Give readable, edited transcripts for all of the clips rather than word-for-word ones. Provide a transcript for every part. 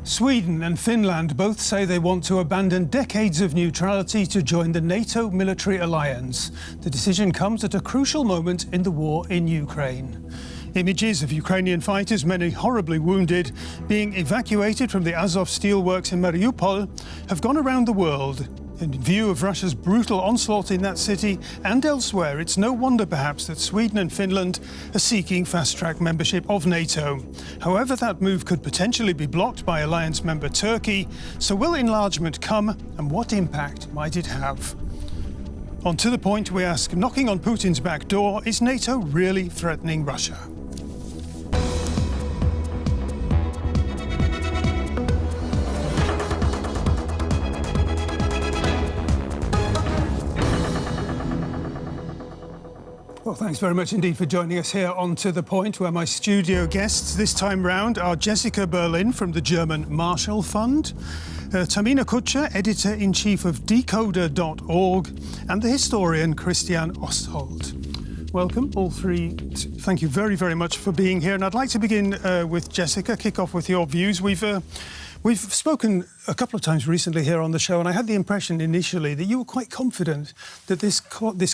Sweden and Finland both say they want to abandon decades of neutrality to join the NATO military alliance. The decision comes at a crucial moment in the war in Ukraine. Images of Ukrainian fighters, many horribly wounded, being evacuated from the Azov steelworks in Mariupol have gone around the world. In view of Russia's brutal onslaught in that city and elsewhere, it's no wonder perhaps that Sweden and Finland are seeking fast-track membership of NATO. However, that move could potentially be blocked by alliance member Turkey. So will enlargement come, and what impact might it have? On To The Point, we ask, knocking on Putin's back door, is NATO really threatening Russia? Well, thanks very much indeed for joining us here on To The Point, where my studio guests this time round are Jessica Berlin from the German Marshall Fund, Tamina Kutscher, Editor-in-Chief of Decoder.org, and the historian Christian Osthold. Welcome, all three. Thank you very, very much for being here. And I'd like to begin with Jessica, kick off with your views. We've spoken a couple of times recently here on the show, and I had the impression initially that you were quite confident that this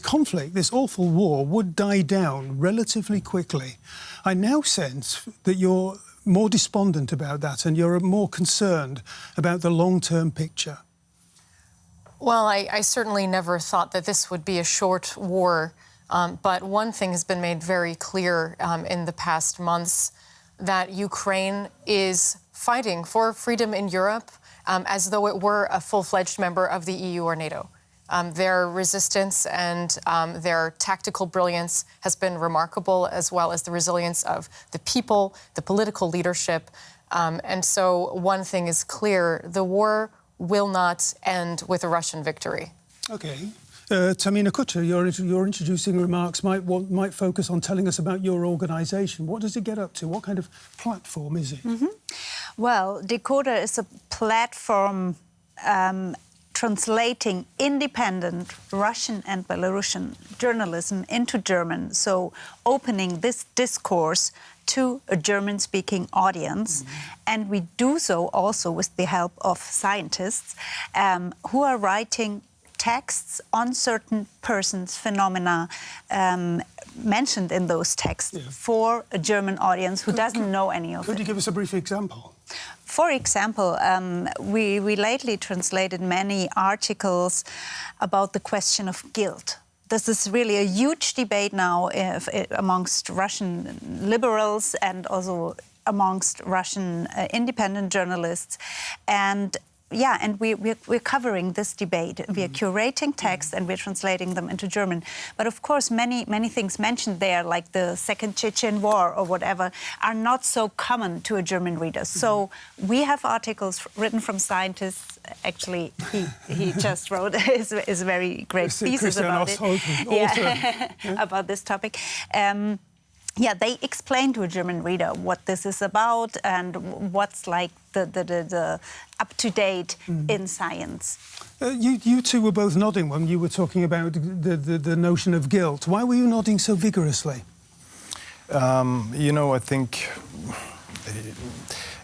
conflict, this awful war, would die down relatively quickly. I now sense that you're more despondent about that and you're more concerned about the long-term picture. Well, I certainly never thought that this would be a short war, but one thing has been made very clear in the past months, that Ukraine is fighting for freedom in Europe as though it were a full-fledged member of the EU or NATO. Their resistance and their tactical brilliance has been remarkable, as well as the resilience of the people, the political leadership. And so one thing is clear, the war will not end with a Russian victory. Okay. Tamina Kutscher, your introducing remarks might focus on telling us about your organisation. What does it get up to? What kind of platform is it? Mm-hmm. Well, Decoder is a platform translating independent Russian and Belarusian journalism into German, so opening this discourse to a German-speaking audience. Mm-hmm. And we do so also with the help of scientists who are writing texts on certain persons, phenomena mentioned in those texts for a German audience who doesn't know any of it. Could you give us a brief example? For example, we lately translated many articles about the question of guilt. This is really a huge debate now amongst Russian liberals and also amongst Russian independent journalists. And we're covering this debate. We are curating texts and we're translating them into German. But of course, many things mentioned there, like the Second Chechen War or whatever, are not so common to a German reader. So we have articles written from scientists. Actually, he just wrote his very great thesis about it. About this topic. They explain to a German reader what this is about and what's like the up-to-date in science. You two were both nodding when you were talking about the notion of guilt. Why were you nodding so vigorously? I think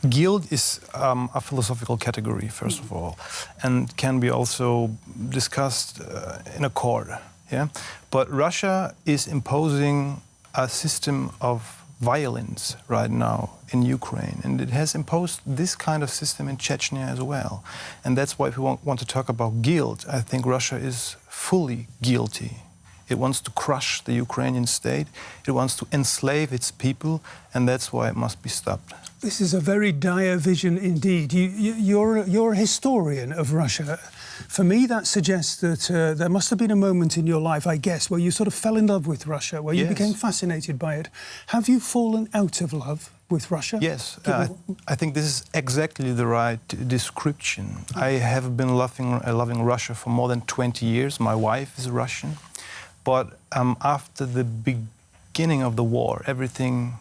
guilt is a philosophical category, first of all, and can be also discussed in a court. Yeah, but Russia is imposing a system of violence right now in Ukraine, and it has imposed this kind of system in Chechnya as well. And that's why if we want to talk about guilt, I think Russia is fully guilty. It wants to crush the Ukrainian state, it wants to enslave its people, and that's why it must be stopped. This is a very dire vision indeed. You're a historian of Russia. For me, that suggests that there must have been a moment in your life, I guess, where you sort of fell in love with Russia, where you became fascinated by it. Have you fallen out of love with Russia? Yes, I think this is exactly the right description. I have been loving Russia for more than 20 years. My wife is Russian. But after the beginning of the war, everything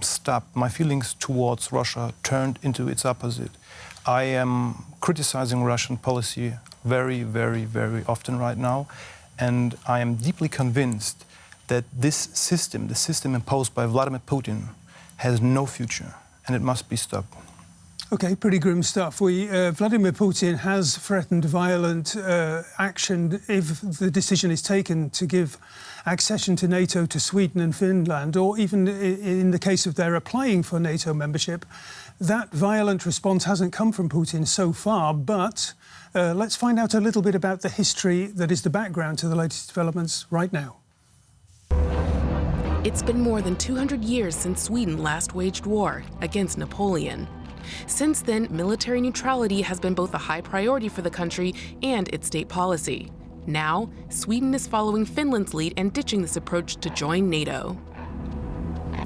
stopped. My feelings towards Russia turned into its opposite. I am criticizing Russian policy very, very, very often right now, and I am deeply convinced that this system, the system imposed by Vladimir Putin, has no future, and it must be stopped. OK, pretty grim stuff. Vladimir Putin has threatened violent action if the decision is taken to give accession to NATO to Sweden and Finland, or even in the case of their applying for NATO membership. That violent response hasn't come from Putin so far, but let's find out a little bit about the history that is the background to the latest developments right now. It's been more than 200 years since Sweden last waged war against Napoleon. Since then, military neutrality has been both a high priority for the country and its state policy. Now, Sweden is following Finland's lead and ditching this approach to join NATO.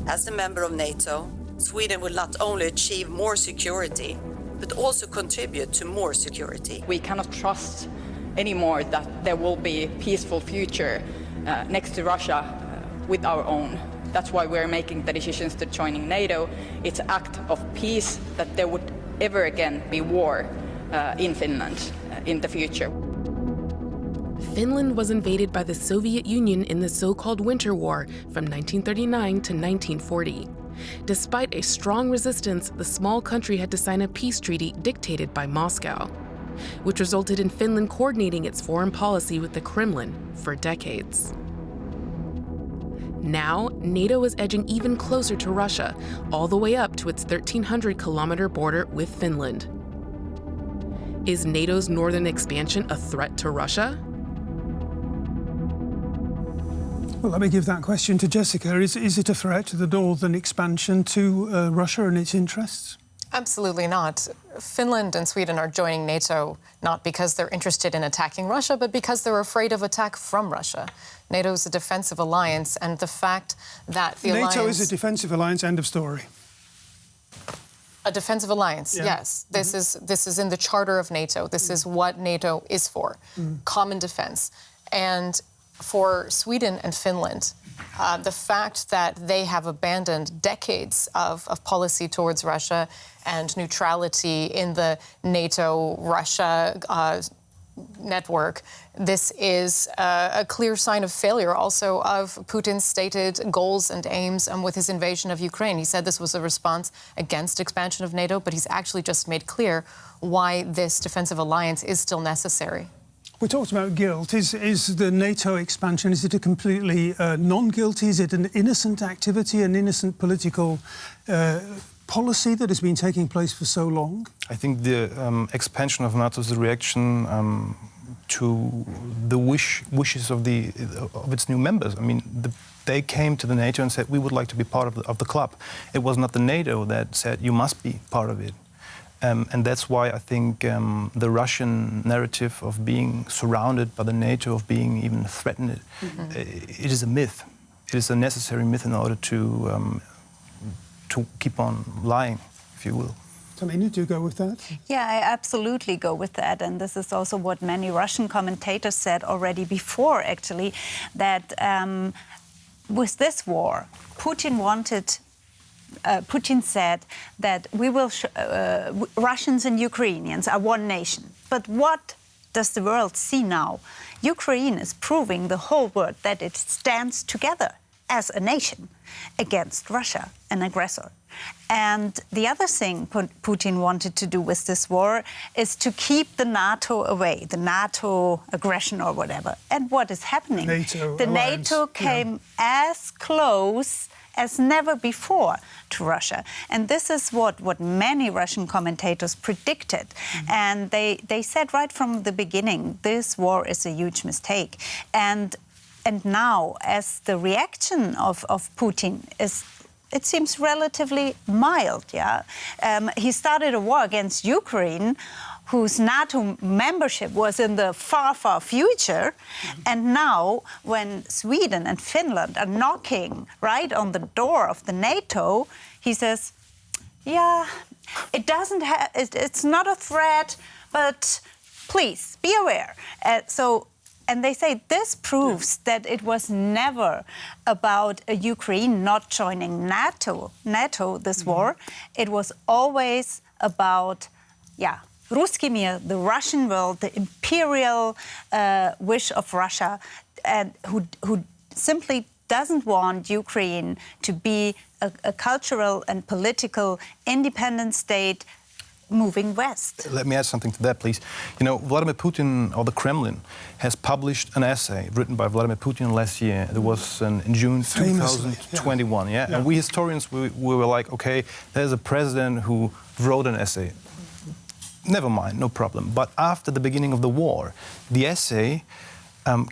As a member of NATO, Sweden will not only achieve more security, but also contribute to more security. We cannot trust anymore that there will be a peaceful future next to Russia with our own. That's why we're making the decisions to joining NATO. It's an act of peace that there would ever again be war in Finland in the future. Finland was invaded by the Soviet Union in the so-called Winter War from 1939 to 1940. Despite a strong resistance, the small country had to sign a peace treaty dictated by Moscow, which resulted in Finland coordinating its foreign policy with the Kremlin for decades. Now, NATO is edging even closer to Russia, all the way up to its 1,300-kilometer border with Finland. Is NATO's northern expansion a threat to Russia? Well, let me give that question to Jessica. Is it a threat to the northern expansion to Russia and its interests? Absolutely not. Finland and Sweden are joining NATO not because they're interested in attacking Russia, but because they're afraid of attack from Russia. NATO is a defensive alliance, and the fact that the NATO is a defensive alliance, end of story. A defensive alliance, yeah. Yes. This is in the charter of NATO. This is what NATO is for, common defense. And for Sweden and Finland, the fact that they have abandoned decades of policy towards Russia and neutrality in the NATO-Russia network, this is a clear sign of failure also of Putin's stated goals and aims with his invasion of Ukraine. He said this was a response against expansion of NATO, but he's actually just made clear why this defensive alliance is still necessary. We talked about guilt. Is the NATO expansion, is it a completely non-guilty? Is it an innocent activity, an innocent political policy that has been taking place for so long? I think the expansion of NATO is a reaction to the wishes of its new members. I mean, they came to the NATO and said, we would like to be part of the club. It was not the NATO that said, you must be part of it. And that's why I think the Russian narrative of being surrounded by the NATO, of being even threatened, it is a myth. It is a necessary myth in order to keep on lying, if you will. Tamina, do you go with that? Yeah, I absolutely go with that. And this is also what many Russian commentators said already before, actually, that with this war, Putin said that we will Russians and Ukrainians are one nation. But what does the world see now? Ukraine is proving the whole world that it stands together as a nation against Russia, an aggressor. And the other thing Putin wanted to do with this war is to keep the NATO away, the NATO aggression or whatever. And what is happening? The NATO came as close as never before to Russia. And this is what many Russian commentators predicted. And they said right from the beginning, this war is a huge mistake. And now, as the reaction of Putin is, it seems relatively mild, yeah? He started a war against Ukraine, whose NATO membership was in the far, far future. And now, when Sweden and Finland are knocking right on the door of the NATO, he says, yeah, it's not a threat, but please, be aware. And they say this proves that it was never about Ukraine not joining NATO, this war. It was always about, Ruski mir, the Russian world, the imperial wish of Russia, who simply doesn't want Ukraine to be a cultural and political independent state moving west. Let me add something to that, please. You know, Vladimir Putin, or the Kremlin, has published an essay written by Vladimir Putin last year. It was in June 2021. Yeah. And we historians, we were like, okay, there's a president who wrote an essay. Never mind, no problem. But after the beginning of the war, the essay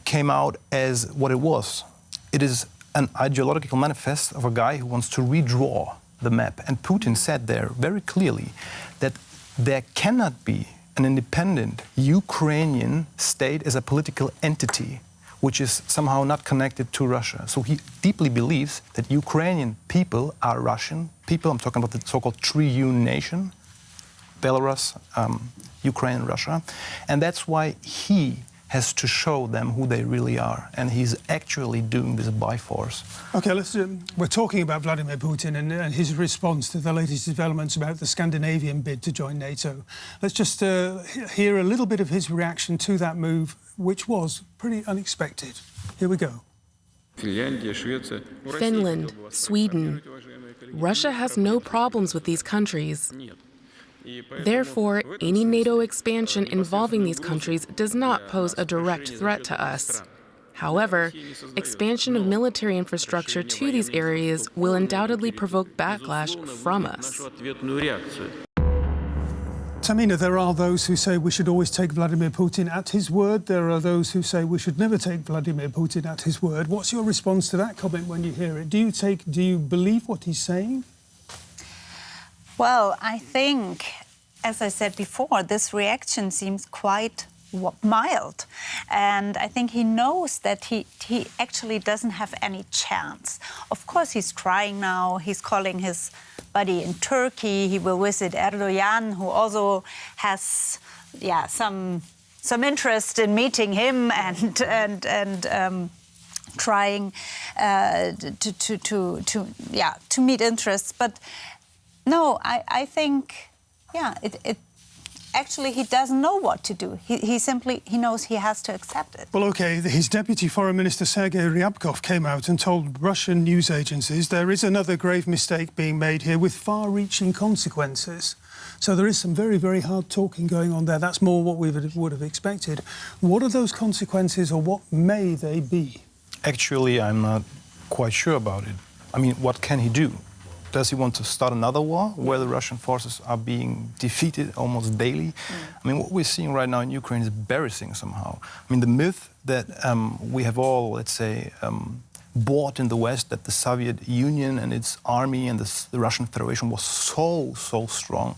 came out as what it was. It is an ideological manifest of a guy who wants to redraw the map. And Putin said there very clearly that there cannot be an independent Ukrainian state as a political entity which is somehow not connected to Russia. So he deeply believes that Ukrainian people are Russian people. I'm talking about the so-called triune nation, Belarus, Ukraine, Russia. And that's why he has to show them who they really are. And he's actually doing this by force. OK, we're talking about Vladimir Putin and his response to the latest developments about the Scandinavian bid to join NATO. Let's just hear a little bit of his reaction to that move, which was pretty unexpected. Here we go. Finland, Sweden. Russia has no problems with these countries. Therefore, any NATO expansion involving these countries does not pose a direct threat to us. However, expansion of military infrastructure to these areas will undoubtedly provoke backlash from us. Tamina, there are those who say we should always take Vladimir Putin at his word. There are those who say we should never take Vladimir Putin at his word. What's your response to that comment when you hear it? Do you believe what he's saying? Well, I think, as I said before, this reaction seems quite mild. And I think he knows that he actually doesn't have any chance. Of course, he's trying now. He's calling his buddy in Turkey. He will visit Erdogan, who also has some interest in meeting him and trying to meet interests. But no, I think, actually, he doesn't know what to do. He knows he has to accept it. Well, OK, his Deputy Foreign Minister Sergei Ryabkov came out and told Russian news agencies there is another grave mistake being made here with far-reaching consequences. So there is some very, very hard talking going on there. That's more what we would have expected. What are those consequences, or what may they be? Actually, I'm not quite sure about it. I mean, what can he do? Does he want to start another war where the Russian forces are being defeated almost daily? I mean, what we're seeing right now in Ukraine is embarrassing somehow. I mean, the myth that we have all, let's say, bought in the West, that the Soviet Union and its army and the Russian Federation was so strong,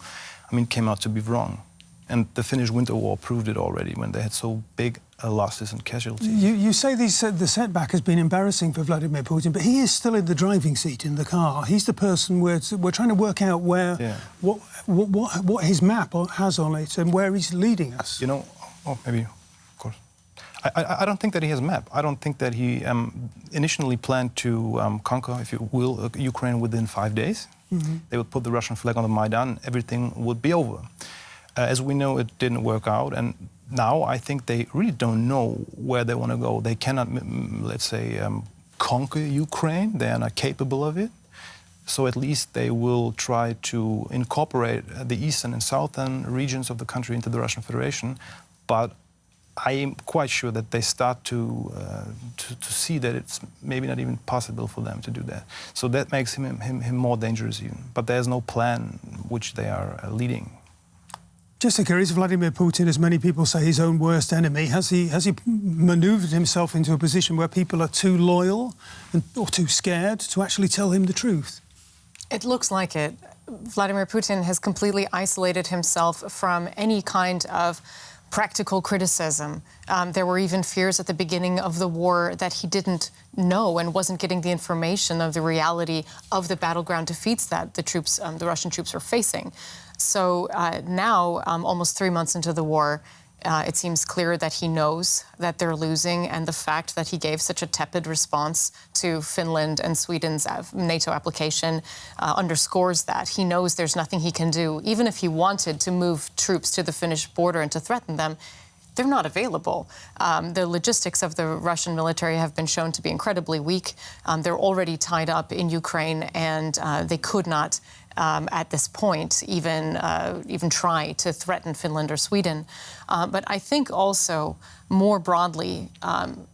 I mean, came out to be wrong. And the Finnish Winter War proved it already when they had so big losses and casualties. You say the setback has been embarrassing for Vladimir Putin, but he is still in the driving seat in the car. He's the person we're trying to work out what his map has on it and where he's leading us. You know, maybe, of course. I don't think that he has a map. I don't think that he initially planned to conquer, if you will, Ukraine within 5 days. Mm-hmm. They would put the Russian flag on the Maidan, everything would be over. As we know, it didn't work out, and now I think they really don't know where they want to go. They cannot, let's say, conquer Ukraine. They are not capable of it. So at least they will try to incorporate the eastern and southern regions of the country into the Russian Federation. But I am quite sure that they start to see that it's maybe not even possible for them to do that. So that makes him more dangerous even. But there's no plan which they are leading. Jessica, is Vladimir Putin, as many people say, his own worst enemy? Has he manoeuvred himself into a position where people are too loyal or too scared to actually tell him the truth? It looks like it. Vladimir Putin has completely isolated himself from any kind of practical criticism. There were even fears at the beginning of the war that he didn't know and wasn't getting the information of the reality of the battleground defeats that the Russian troops were facing. So now, almost 3 months into the war, it seems clear that he knows that they're losing, and the fact that he gave such a tepid response to Finland and Sweden's NATO application underscores that. He knows there's nothing he can do. Even if he wanted to move troops to the Finnish border and to threaten them, they're not available. The logistics of the Russian military have been shown to be incredibly weak. They're already tied up in Ukraine, and they could not at this point even try to threaten Finland or Sweden. But I think also more broadly,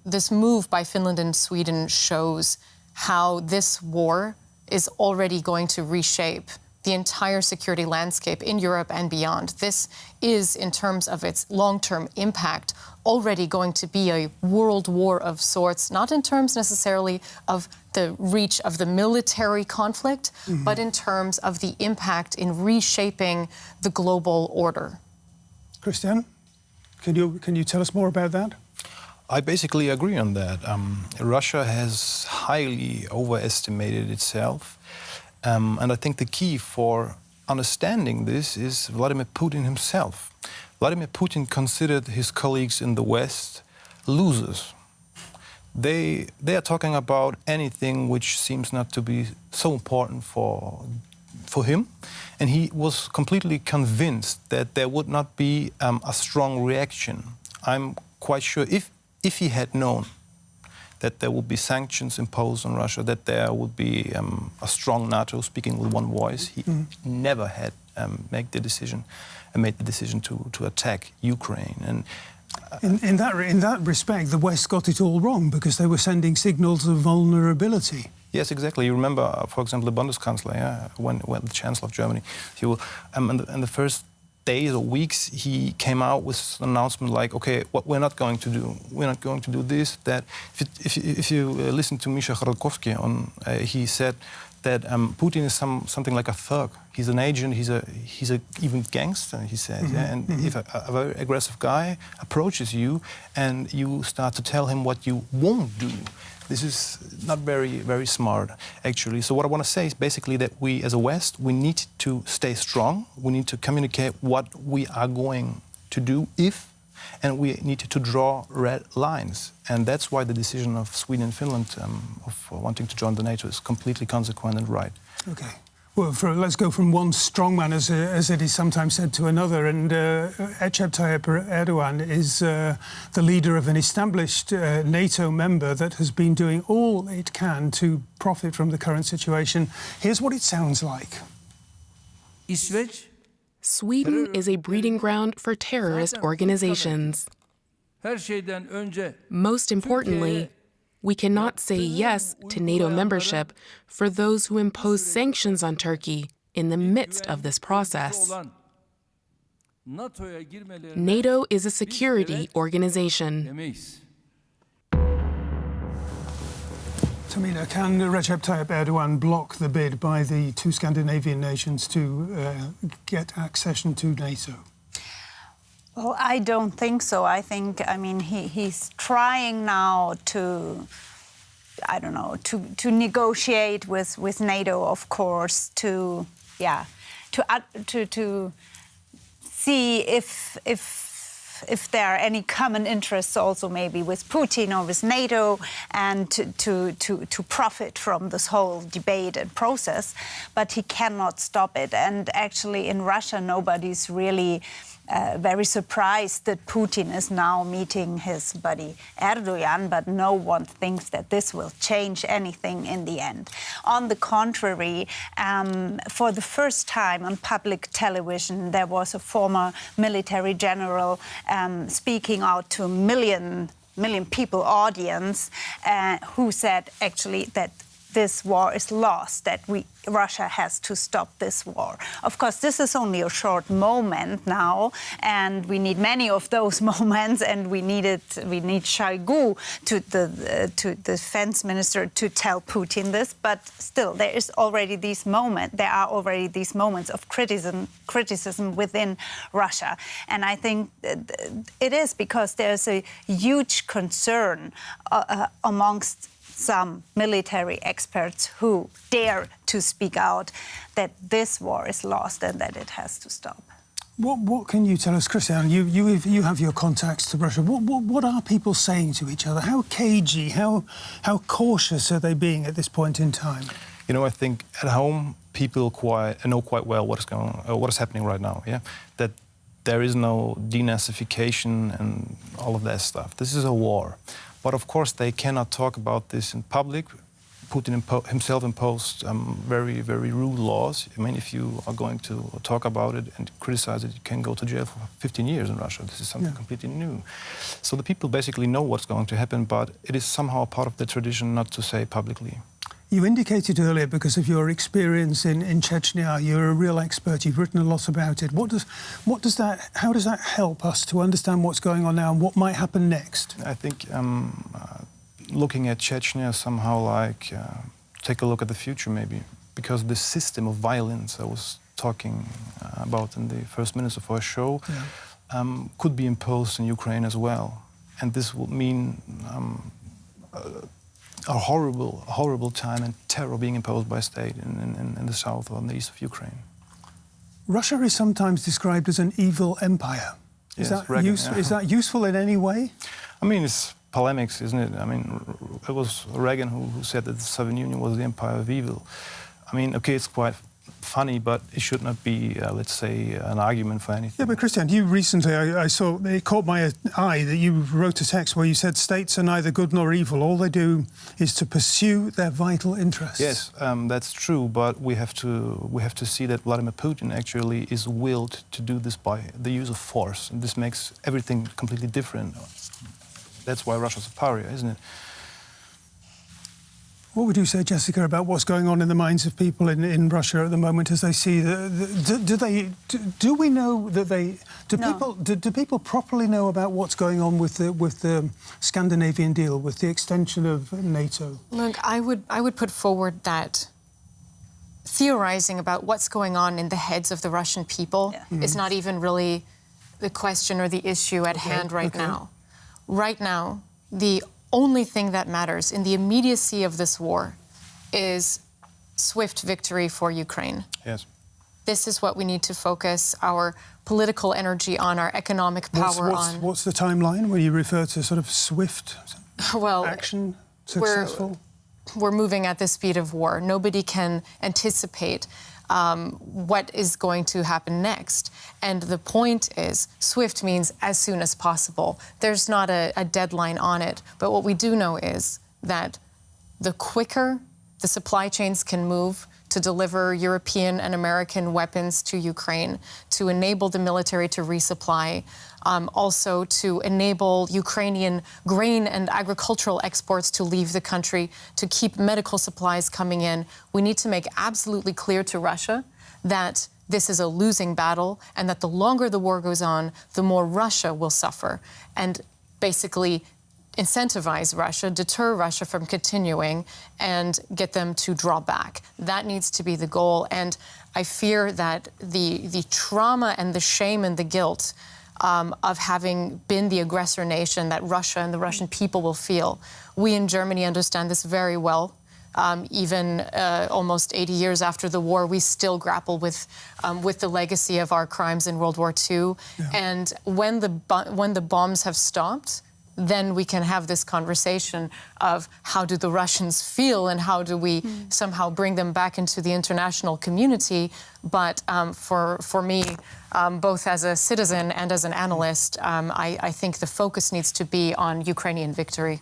this move by Finland and Sweden shows how this war is already going to reshape the entire security landscape in Europe and beyond. This is, in terms of its long-term impact, already going to be a world war of sorts, not in terms necessarily of the reach of the military conflict, but in terms of the impact in reshaping the global order. Christian, can you tell us more about that? I basically agree on that. Russia has highly overestimated itself. And I think the key for understanding this is Vladimir Putin himself. Vladimir Putin considered his colleagues in the West losers. They are talking about anything which seems not to be so important for him. And he was completely convinced that there would not be a strong reaction. I'm quite sure if he had known that there would be sanctions imposed on Russia, that there would be a strong NATO speaking with one voice, he never had made the decision to attack Ukraine. And in that respect, the West got it all wrong because they were sending signals of vulnerability. Yes, exactly. You remember, for example, the Bundeskanzler, when the Chancellor of Germany, in the first days or weeks, he came out with an announcement like, okay, what we're not going to do this, that. If you listen to Misha Khodorkovsky, he said that Putin is something like a thug. He's an agent, he's a even gangster, he says. And if a very aggressive guy approaches you and you start to tell him what you won't do, this is not very, very smart, actually. So what I want to say is basically that we, as a West, we need to stay strong. We need to communicate what we are going to do and we need to draw red lines. And that's why the decision of Sweden and Finland of wanting to join the NATO is completely consequent and right. Okay. Well, let's go from one strongman, as it is sometimes said, to another. And Recep Tayyip Erdogan is the leader of an established NATO member that has been doing all it can to profit from the current situation. Here's what it sounds like. Sweden is a breeding ground for terrorist organizations. Most importantly, we cannot say yes to NATO membership for those who impose sanctions on Turkey in the midst of this process. NATO is a security organization. Tamina, can Recep Tayyip Erdogan block the bid by the two Scandinavian nations to get accession to NATO? Well, I don't think so. I mean, he's trying now to, to negotiate with NATO, of course, to see if there are any common interests also maybe with Putin or with NATO, and to profit from this whole debate and process. But he cannot stop it. And actually in Russia, nobody's really very surprised that Putin is now meeting his buddy Erdogan, but no one thinks that this will change anything in the end. On the contrary, for the first time on public television, there was a former military general speaking out to a million people audience who said actually that this war is lost, that Russia has to stop this war. Of course, this is only a short moment now, and we need many of those moments, and we need Shoigu, to the defense minister, to tell Putin this. But still, there are already these moments of criticism within Russia, and I think it is because there's a huge concern amongst some military experts who dare to speak out that this war is lost and that it has to stop. What can you tell us, Christian? You have your contacts to Russia. What are people saying to each other? How cagey, how cautious are they being at this point in time? You know, I think at home people know quite well what is happening right now. Yeah, that there is no denazification and all of that stuff. This is a war. But of course, they cannot talk about this in public Putin himself imposed very, very rude laws. I mean, if you are going to talk about it and criticize it, you can go to jail for 15 years in Russia. This is something completely new. So the people basically know what's going to happen, but it is somehow a part of the tradition not to say publicly. You indicated earlier, because of your experience in Chechnya, you're a real expert. You've written a lot about it. How does that help us to understand what's going on now and what might happen next? I think looking at Chechnya somehow like take a look at the future maybe, because the system of violence I was talking about in the first minutes of our show could be imposed in Ukraine as well, and this would mean a horrible time and terror being imposed by state in the south or in the east of Ukraine. Russia is sometimes described as an evil empire. Is that useful in any way? I mean, it's polemics, isn't it? I mean, it was Reagan who said that the Soviet Union was the empire of evil. I mean, okay, it's quite funny, but it should not be, let's say, an argument for anything. Yeah, but Christian, you recently, I saw, it caught my eye that you wrote a text where you said states are neither good nor evil. All they do is to pursue their vital interests. Yes, that's true, but we have to see that Vladimir Putin actually is willed to do this by the use of force, and this makes everything completely different. That's why Russia's a pariah, isn't it? What would you say, Jessica, about what's going on in the minds of people in Russia at the moment as they see do we know that do people properly know about what's going on with the Scandinavian deal, with the extension of NATO? Look, I would put forward that theorizing about what's going on in the heads of the Russian people is not even really the question or the issue at hand right now. Right now, the only thing that matters in the immediacy of this war is swift victory for Ukraine. Yes. This is what we need to focus our political energy on, our economic power on. What's the timeline when you refer to sort of swift action, successful? We're moving at the speed of war. Nobody can anticipate what is going to happen next. And the point is, swift means as soon as possible. There's not a deadline on it. But what we do know is that the quicker the supply chains can move to deliver European and American weapons to Ukraine, to enable the military to resupply, also to enable Ukrainian grain and agricultural exports to leave the country, to keep medical supplies coming in. We need to make absolutely clear to Russia that this is a losing battle and that the longer the war goes on, the more Russia will suffer. And basically incentivize Russia, deter Russia from continuing, and get them to draw back. That needs to be the goal. And I fear that the trauma and the shame and the guilt of having been the aggressor nation that Russia and the Russian people will feel. We in Germany understand this very well. Even almost 80 years after the war, we still grapple with the legacy of our crimes in World War II. Yeah. And when the bombs have stopped, then we can have this conversation of how do the Russians feel and how do we somehow bring them back into the international community. But for me, both as a citizen and as an analyst, I think the focus needs to be on Ukrainian victory.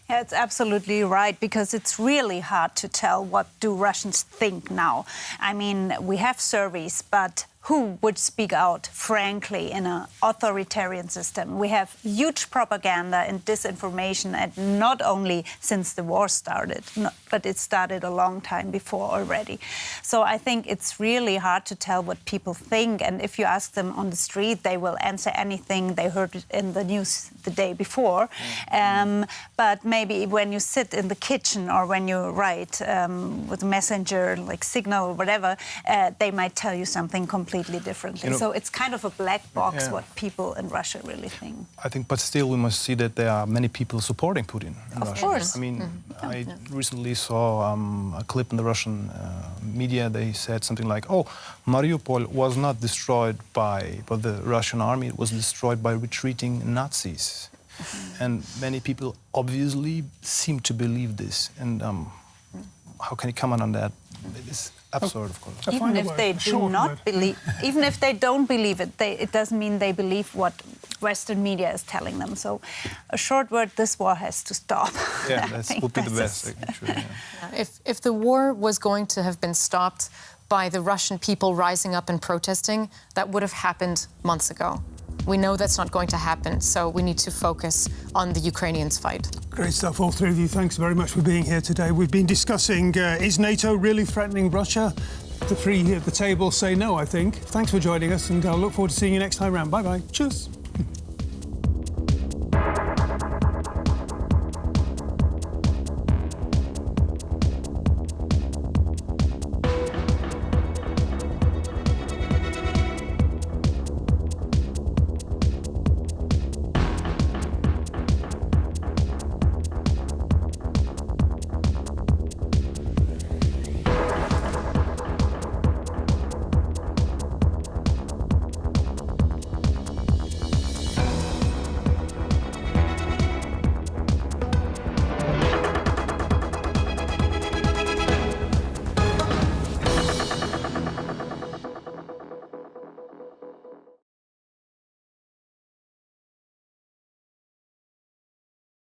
Yeah, it's absolutely right, because it's really hard to tell what do Russians think now. I mean, we have surveys, but who would speak out frankly in an authoritarian system? We have huge propaganda and disinformation, and not only since the war started, but it started a long time before already. So I think it's really hard to tell what people think, and if you ask them on the street, they will answer anything they heard in the news the day before. But maybe when you sit in the kitchen or when you write with a messenger like Signal or whatever, they might tell you something completely differently. So it's kind of a black box what people in Russia really think. I think, but still we must see that there are many people supporting Putin in Russia. Of course. I mean, I recently saw a clip in the Russian media. They said something like, oh, Mariupol was not destroyed by the Russian army, it was destroyed by retreating Nazis. And many people obviously seem to believe this. And how can you comment on that? It's absurd, of course. Even if they do not believe, even if they don't believe it, it doesn't mean they believe what Western media is telling them. So, a short word: this war has to stop. Yeah, that would be the best, actually. Yeah. If the war was going to have been stopped by the Russian people rising up and protesting, that would have happened months ago. We know that's not going to happen, so we need to focus on the Ukrainians' fight. Great stuff, all three of you. Thanks very much for being here today. We've been discussing, is NATO really threatening Russia? The three here at the table say no, I think. Thanks for joining us, and I'll look forward to seeing you next time round. Bye-bye. Cheers.